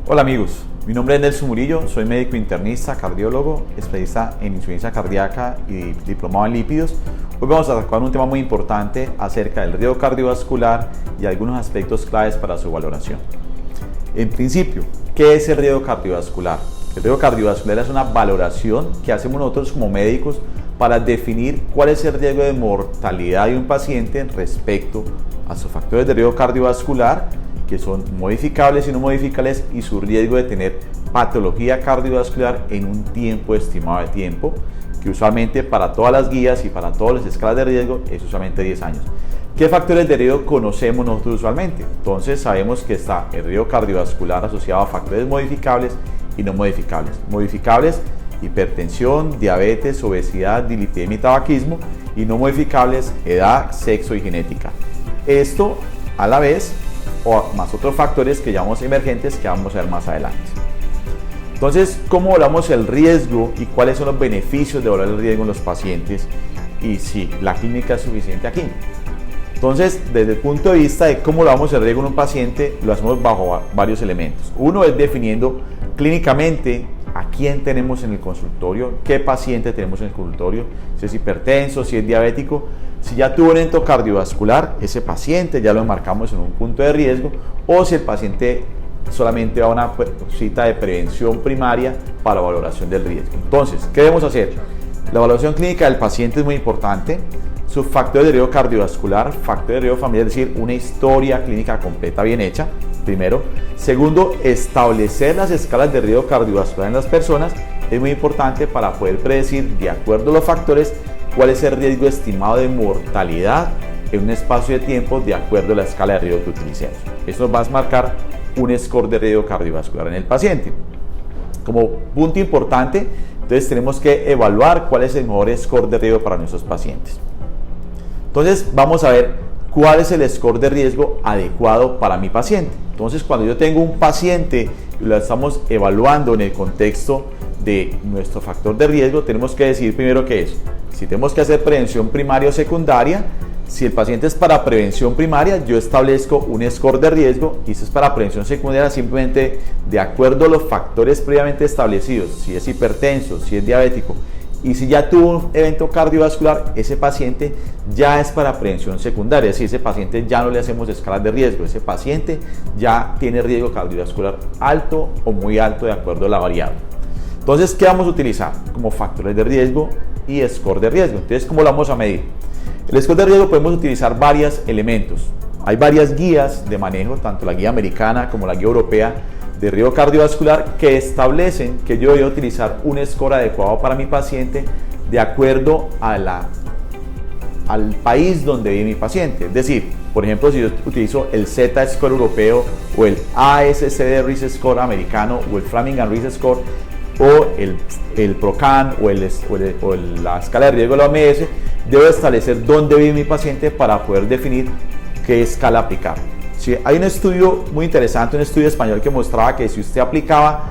Hola amigos, mi nombre es Nelson Murillo, soy médico internista, cardiólogo, especialista en insuficiencia cardíaca y diplomado en lípidos. Hoy vamos a tocar un tema muy importante acerca del riesgo cardiovascular y algunos aspectos claves para su valoración. En principio, ¿qué es el riesgo cardiovascular? El riesgo cardiovascular es una valoración que hacemos nosotros como médicos para definir cuál es el riesgo de mortalidad de un paciente respecto a sus factores de riesgo cardiovascular, que son modificables y no modificables, y su riesgo de tener patología cardiovascular en un tiempo estimado de tiempo, que usualmente para todas las guías y para todas las escalas de riesgo es usualmente 10 años. ¿Qué factores de riesgo conocemos nosotros usualmente? Entonces sabemos que está el riesgo cardiovascular asociado a factores modificables y no modificables. Modificables: hipertensión, diabetes, obesidad, dislipidemia y tabaquismo, y no modificables: edad, sexo y genética. Esto a la vez, o más otros factores que llamamos emergentes, que vamos a ver más adelante. Entonces, ¿cómo evaluamos el riesgo y cuáles son los beneficios de evaluar el riesgo en los pacientes y si la clínica es suficiente aquí? Entonces, desde el punto de vista de cómo evaluamos el riesgo en un paciente, lo hacemos bajo varios elementos. Uno es definiendo clínicamente a quién tenemos en el consultorio, qué paciente tenemos en el consultorio, si es hipertenso, si es diabético. Si ya tuvo un evento cardiovascular, ese paciente ya lo marcamos en un punto de riesgo, o si el paciente solamente va a una cita de prevención primaria para valoración del riesgo. Entonces, ¿qué debemos hacer? La evaluación clínica del paciente es muy importante. Sus factores de riesgo cardiovascular, factores de riesgo familiar, es decir, una historia clínica completa bien hecha, primero. Segundo, establecer las escalas de riesgo cardiovascular en las personas es muy importante para poder predecir, de acuerdo a los factores, cuál es el riesgo estimado de mortalidad en un espacio de tiempo de acuerdo a la escala de riesgo que utilicemos. Esto nos va a marcar un score de riesgo cardiovascular en el paciente. Como punto importante, entonces tenemos que evaluar cuál es el mejor score de riesgo para nuestros pacientes. Entonces vamos a ver cuál es el score de riesgo adecuado para mi paciente. Entonces, cuando yo tengo un paciente y lo estamos evaluando en el contexto de nuestro factor de riesgo, tenemos que decidir primero qué es. Si tenemos que hacer prevención primaria o secundaria, si el paciente es para prevención primaria, yo establezco un score de riesgo, y si es para prevención secundaria, simplemente de acuerdo a los factores previamente establecidos, si es hipertenso, si es diabético, y si ya tuvo un evento cardiovascular, ese paciente ya es para prevención secundaria, es decir, ese paciente ya no le hacemos escalas de riesgo, ese paciente ya tiene riesgo cardiovascular alto o muy alto de acuerdo a la variable. Entonces, ¿qué vamos a utilizar como factores de riesgo y score de riesgo? Entonces, ¿cómo lo vamos a medir? El score de riesgo podemos utilizar varios elementos. Hay varias guías de manejo, tanto la guía americana como la guía europea de riesgo cardiovascular, que establecen que yo voy a utilizar un score adecuado para mi paciente de acuerdo a al país donde vive mi paciente. Es decir, por ejemplo, si yo utilizo el Z-Score europeo, o el ASCD Risk Score americano, o el Framingham Risk Score, o el PROCAN, o la escala de riesgo de la OMS, debo establecer dónde vive mi paciente para poder definir qué escala aplicar. Sí, hay un estudio muy interesante, un estudio español, que mostraba que si usted aplicaba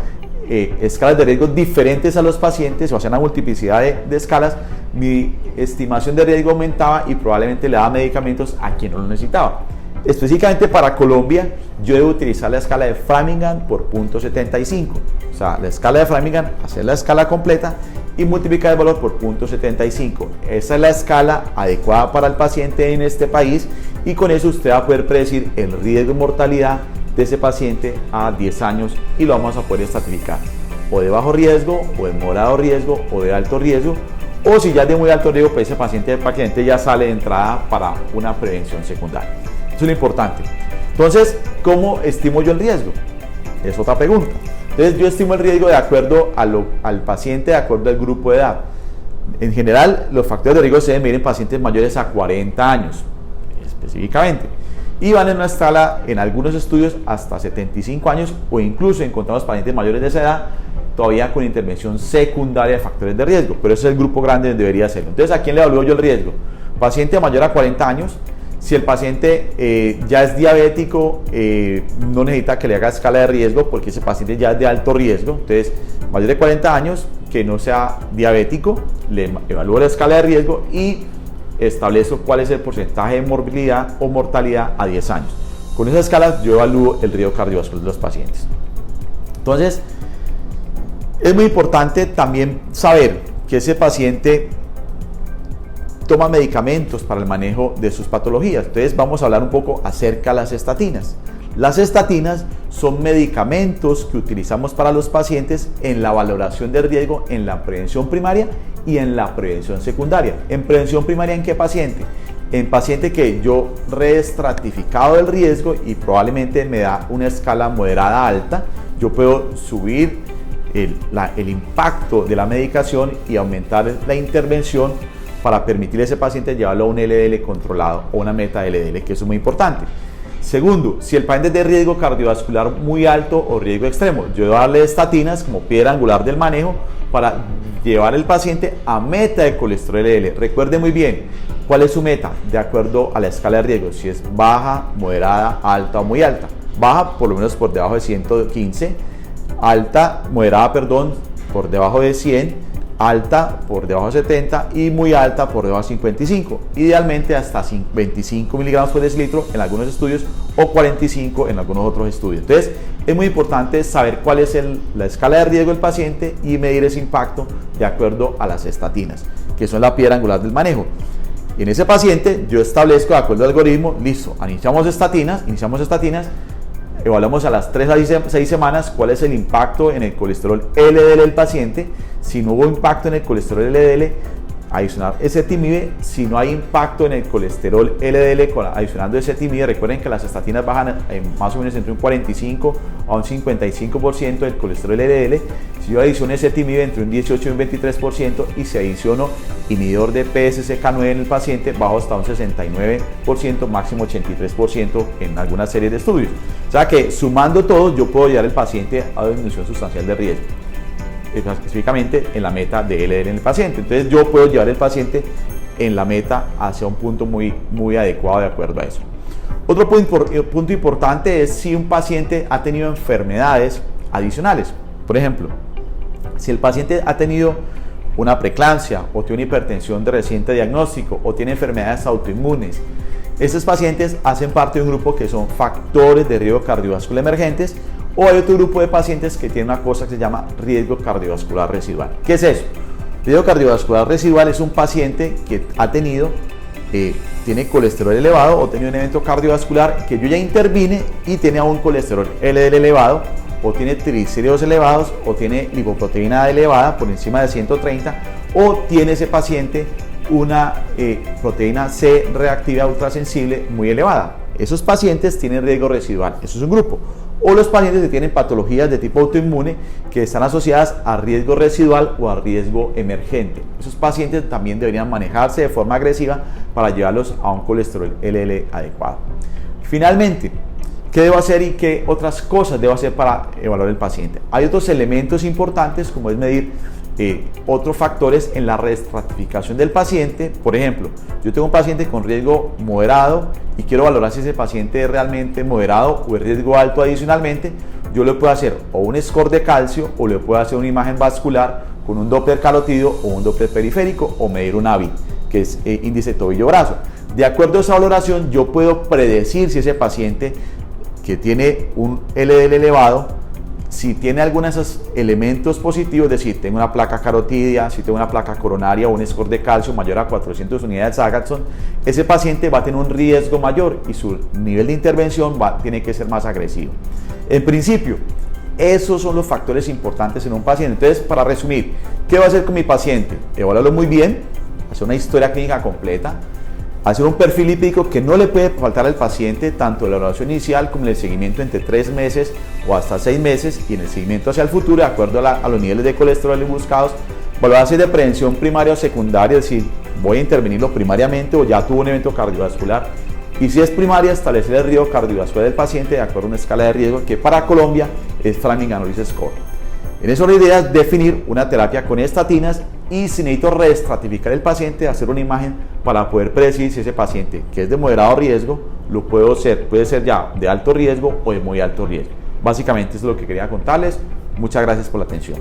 escalas de riesgo diferentes a los pacientes, o hacía una multiplicidad de escalas, mi estimación de riesgo aumentaba y probablemente le daba medicamentos a quien no lo necesitaba. Específicamente para Colombia, yo debo utilizar la escala de Framingham por 0.75. O sea, la escala de Framingham, hacer la escala completa y multiplicar el valor por 0.75. Esa es la escala adecuada para el paciente en este país, y con eso usted va a poder predecir el riesgo de mortalidad de ese paciente a 10 años, y lo vamos a poder estratificar o de bajo riesgo, o de moderado riesgo, o de alto riesgo, o si ya es de muy alto riesgo, pues ese paciente ya sale de entrada para una prevención secundaria. Eso es lo importante. Entonces, ¿cómo estimo yo el riesgo? Es otra pregunta. Entonces, yo estimo el riesgo de acuerdo al paciente, de acuerdo al grupo de edad. En general, los factores de riesgo se deben medir en pacientes mayores a 40 años, específicamente. Y van en una escala, en algunos estudios, hasta 75 años, o incluso encontramos pacientes mayores de esa edad todavía con intervención secundaria de factores de riesgo, pero ese es el grupo grande donde debería hacerlo. Entonces, ¿a quién le evalúo yo el riesgo? Paciente mayor a 40 años. Si el paciente ya es diabético, no necesita que le haga escala de riesgo, porque ese paciente ya es de alto riesgo. Entonces, mayor de 40 años, que no sea diabético, le evalúo la escala de riesgo y establezco cuál es el porcentaje de morbilidad o mortalidad a 10 años. Con esa escala yo evalúo el riesgo cardiovascular de los pacientes. Entonces, es muy importante también saber que ese paciente toma medicamentos para el manejo de sus patologías. Entonces vamos a hablar un poco acerca de las estatinas. Las estatinas son medicamentos que utilizamos para los pacientes en la valoración del riesgo en la prevención primaria y en la prevención secundaria. En prevención primaria, ¿en qué paciente? En paciente que yo reestratificado del riesgo y probablemente me da una escala moderada alta, yo puedo subir el impacto de la medicación y aumentar la intervención para permitir a ese paciente llevarlo a un LDL controlado o una meta LDL, que eso es muy importante. Segundo, si el paciente es de riesgo cardiovascular muy alto o riesgo extremo, yo voy a darle estatinas como piedra angular del manejo para llevar al paciente a meta de colesterol LDL. Recuerde muy bien cuál es su meta de acuerdo a la escala de riesgo, si es baja, moderada, alta o muy alta. Baja por lo menos por debajo de 115, alta, moderada, perdón, por debajo de 100, alta por debajo de 70 y muy alta por debajo de 55, idealmente hasta 25 miligramos por decilitro en algunos estudios o 45 en algunos otros estudios. Entonces es muy importante saber cuál es la escala de riesgo del paciente y medir ese impacto de acuerdo a las estatinas, que son la piedra angular del manejo. Y en ese paciente yo establezco de acuerdo al algoritmo, listo, iniciamos estatinas, evaluamos a las 3 a 6 semanas cuál es el impacto en el colesterol LDL del paciente. Si no hubo impacto en el colesterol LDL, adicionar ezetimibe. Si no hay impacto en el colesterol LDL adicionando ezetimibe, recuerden que las estatinas bajan más o menos entre un 45 a un 55% del colesterol LDL. Si yo adiciono ezetimibe entre un 18 y un 23%, y si adiciono inhibidor de PCSK9 en el paciente, bajo hasta un 69%, máximo 83% en algunas series de estudios. O sea que sumando todo, yo puedo llevar al paciente a una disminución sustancial de riesgo, específicamente en la meta de LDL en el paciente. Entonces yo puedo llevar al paciente en la meta hacia un punto muy adecuado de acuerdo a eso. Otro punto importante es si un paciente ha tenido enfermedades adicionales. Por ejemplo, si el paciente ha tenido una preeclampsia o tiene una hipertensión de reciente diagnóstico o tiene enfermedades autoinmunes, estos pacientes hacen parte de un grupo que son factores de riesgo cardiovascular emergentes. O hay otro grupo de pacientes que tienen una cosa que se llama riesgo cardiovascular residual. ¿Qué es eso? Riesgo cardiovascular residual es un paciente que ha tenido, tiene colesterol elevado o tiene un evento cardiovascular que yo ya intervine y tiene aún colesterol LDL elevado, o tiene triglicéridos elevados, o tiene lipoproteína elevada por encima de 130, o tiene ese paciente una proteína C reactiva ultrasensible muy elevada. Esos pacientes tienen riesgo residual, eso es un grupo. O los pacientes que tienen patologías de tipo autoinmune que están asociadas a riesgo residual o a riesgo emergente. Esos pacientes también deberían manejarse de forma agresiva para llevarlos a un colesterol LDL adecuado. Finalmente, ¿qué debo hacer y qué otras cosas debo hacer para evaluar el paciente? Hay otros elementos importantes como es medir otros factores en la reestratificación del paciente. Por ejemplo, yo tengo un paciente con riesgo moderado y quiero valorar si ese paciente es realmente moderado o es riesgo alto adicionalmente. Yo le puedo hacer o un score de calcio o le puedo hacer una imagen vascular con un Doppler carótido o un Doppler periférico o medir un AVI, que es índice tobillo-brazo. De acuerdo a esa valoración, yo puedo predecir si ese paciente que tiene un LDL elevado, si tiene algunos de esos elementos positivos, es decir, tengo una placa carotidia, si tengo una placa coronaria o un score de calcio mayor a 400 unidades de Sagatston, ese paciente va a tener un riesgo mayor y su nivel de intervención tiene que ser más agresivo. En principio, esos son los factores importantes en un paciente. Entonces, para resumir, ¿qué va a hacer con mi paciente? Evaluarlo muy bien, hacer una historia clínica completa, hacer un perfil lipídico que no le puede faltar al paciente, tanto en la evaluación inicial como en el seguimiento entre 3 meses o hasta 6 meses y en el seguimiento hacia el futuro, de acuerdo a los niveles de colesterol buscados. Valoración de prevención primaria o secundaria, es decir, voy a intervenirlo primariamente o ya tuvo un evento cardiovascular. Y si es primaria, establecer el riesgo cardiovascular del paciente de acuerdo a una escala de riesgo que para Colombia es Framing Anolis Score. En eso la idea es definir una terapia con estatinas y si necesito reestratificar el paciente, hacer una imagen para poder predecir si ese paciente que es de moderado riesgo puede ser ya de alto riesgo o de muy alto riesgo. Básicamente eso es lo que quería contarles. Muchas gracias por la atención.